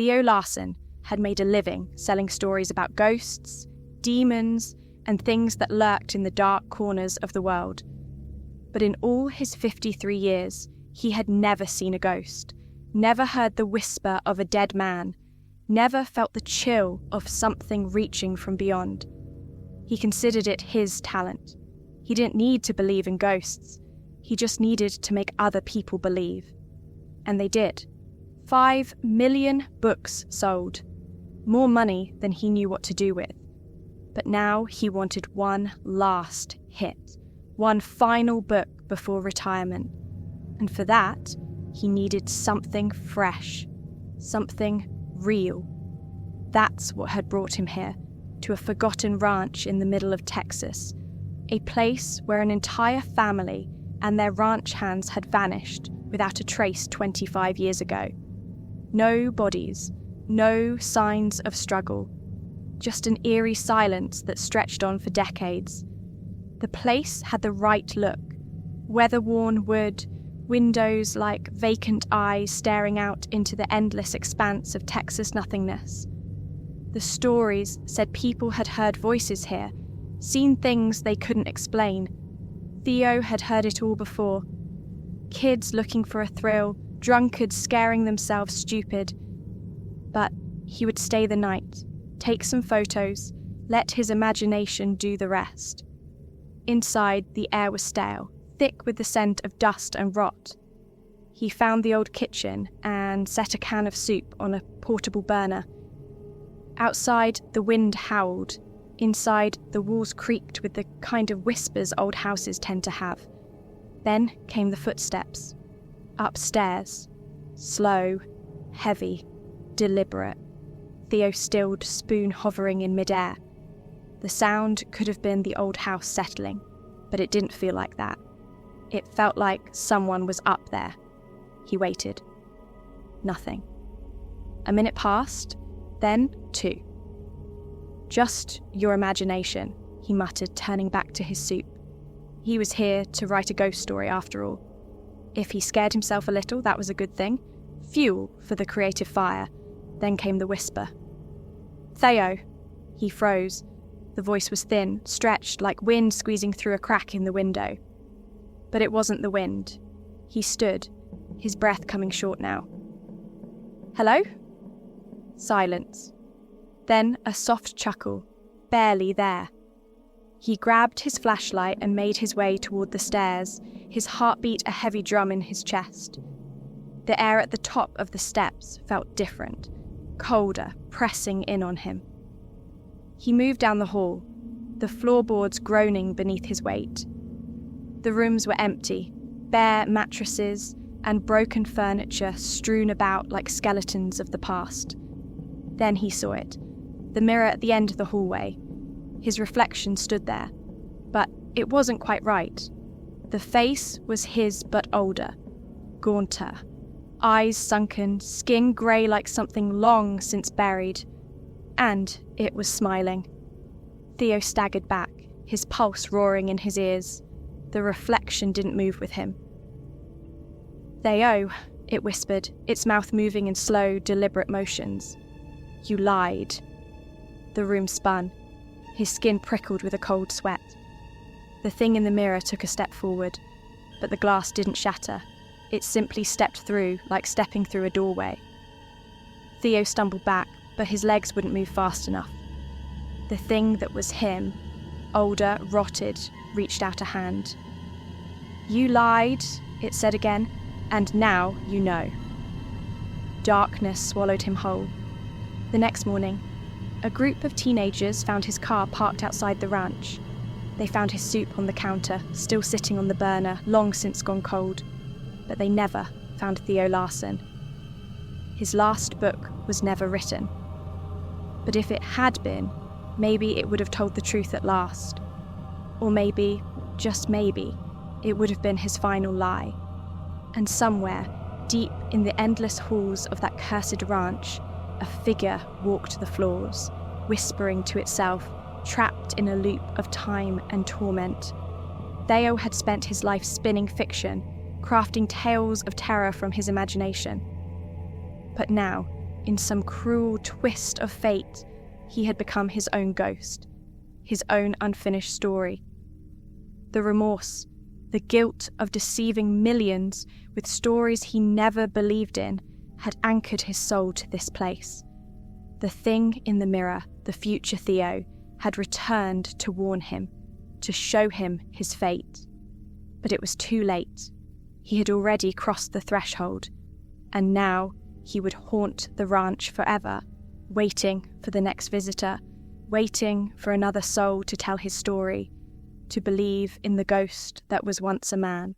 Theo Larson had made a living selling stories about ghosts, demons, and things that lurked in the dark corners of the world. But in all his 53 years, he had never seen a ghost, never heard the whisper of a dead man, never felt the chill of something reaching from beyond. He considered it his talent. He didn't need to believe in ghosts. He just needed to make other people believe. And they did. 5 million books sold. More money than he knew what to do with. But now he wanted one last hit, one final book before retirement. And for that, he needed something fresh, something real. That's what had brought him here, to a forgotten ranch in the middle of Texas, a place where an entire family and their ranch hands had vanished without a trace 25 years ago. No bodies, no signs of struggle, just an eerie silence that stretched on for decades. The place had the right look, weather-worn wood, windows like vacant eyes staring out into the endless expanse of Texas nothingness. The stories said people had heard voices here, seen things they couldn't explain. Theo had heard it all before. Kids looking for a thrill, drunkards scaring themselves stupid. But he would stay the night, take some photos, let his imagination do the rest. Inside, the air was stale, thick with the scent of dust and rot. He found the old kitchen and set a can of soup on a portable burner. Outside, the wind howled. Inside, the walls creaked with the kind of whispers old houses tend to have. Then came the footsteps. Upstairs. Slow, heavy, deliberate. Theo stilled, spoon hovering in midair. The sound could have been the old house settling, but it didn't feel like that. It felt like someone was up there. He waited. Nothing. A minute passed, then 2. "Just your imagination," he muttered, turning back to his soup. He was here to write a ghost story after all. If he scared himself a little, that was a good thing. Fuel for the creative fire. Then came the whisper. "Theo." He froze. The voice was thin, stretched, like wind squeezing through a crack in the window. But it wasn't the wind. He stood, his breath coming short now. "Hello?" Silence. Then a soft chuckle, barely there. He grabbed his flashlight and made his way toward the stairs, his heartbeat a heavy drum in his chest. The air at the top of the steps felt different, colder, pressing in on him. He moved down the hall, the floorboards groaning beneath his weight. The rooms were empty, bare mattresses and broken furniture strewn about like skeletons of the past. Then he saw it, the mirror at the end of the hallway. His reflection stood there, but it wasn't quite right. The face was his but older, gaunter, eyes sunken, skin grey like something long since buried. And it was smiling. Theo staggered back, his pulse roaring in his ears. The reflection didn't move with him. "Theo," it whispered, its mouth moving in slow, deliberate motions. "You lied." The room spun. His skin prickled with a cold sweat. The thing in the mirror took a step forward, but the glass didn't shatter. It simply stepped through, like stepping through a doorway. Theo stumbled back, but his legs wouldn't move fast enough. The thing that was him, older, rotted, reached out a hand. "You lied," it said again, "and now you know." Darkness swallowed him whole. The next morning, a group of teenagers found his car parked outside the ranch. They found his soup on the counter, still sitting on the burner, long since gone cold. But they never found Theo Larson. His last book was never written. But if it had been, maybe it would have told the truth at last. Or maybe, just maybe, it would have been his final lie. And somewhere, deep in the endless halls of that cursed ranch, a figure walked the floors, whispering to itself, trapped in a loop of time and torment. Theo had spent his life spinning fiction, crafting tales of terror from his imagination. But now, in some cruel twist of fate, he had become his own ghost, his own unfinished story. The remorse, the guilt of deceiving millions with stories he never believed in, had anchored his soul to this place. The thing in the mirror, the future Theo, had returned to warn him, to show him his fate. But it was too late. He had already crossed the threshold, and now he would haunt the ranch forever, waiting for the next visitor, waiting for another soul to tell his story, to believe in the ghost that was once a man.